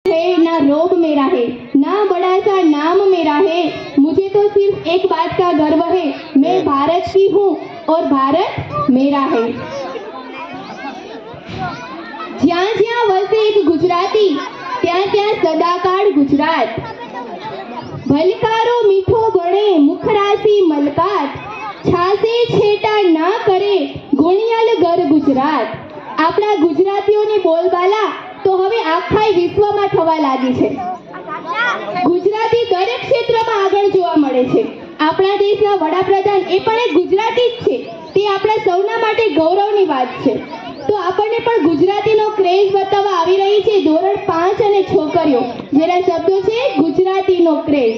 है ना रोब मेरा है, ना बड़ा सा नाम मेरा है, मुझे तो सिर्फ एक बात का गर्व है, मैं भारत की हूँ और भारत मेरा है। જ્યાં જ્યાં વસે એક ગુજરાતી, ત્યાં ત્યાં સદાકાળ ગુજરાત. ભલકારો મીઠો ગણે મુખરાસી મલકાત, છાસે છેટા ના કરે ગુણિયલ ઘર ગુજરાત. આપણા ગુજરાતીઓની બોલબાલા તો હવે આખા વિશ્વમાં થવા લાગી છે. ગુજરાતી દરેક ક્ષેત્રમાં આગળ જોવા મળે છે. આપણા દેશના વડાપ્રધાન એ પણ એક ગુજરાતી જ છે. તે આપણા સૌના માટે ગૌરવની વાત છે. તો આપણને પણ ગુજરાતીનો ક્રેઝ બતાવવા આવી રહી છે ધોરણ 5 અને છોકરીઓ, જેના શબ્દો છે ગુજરાતીનો ક્રેઝ.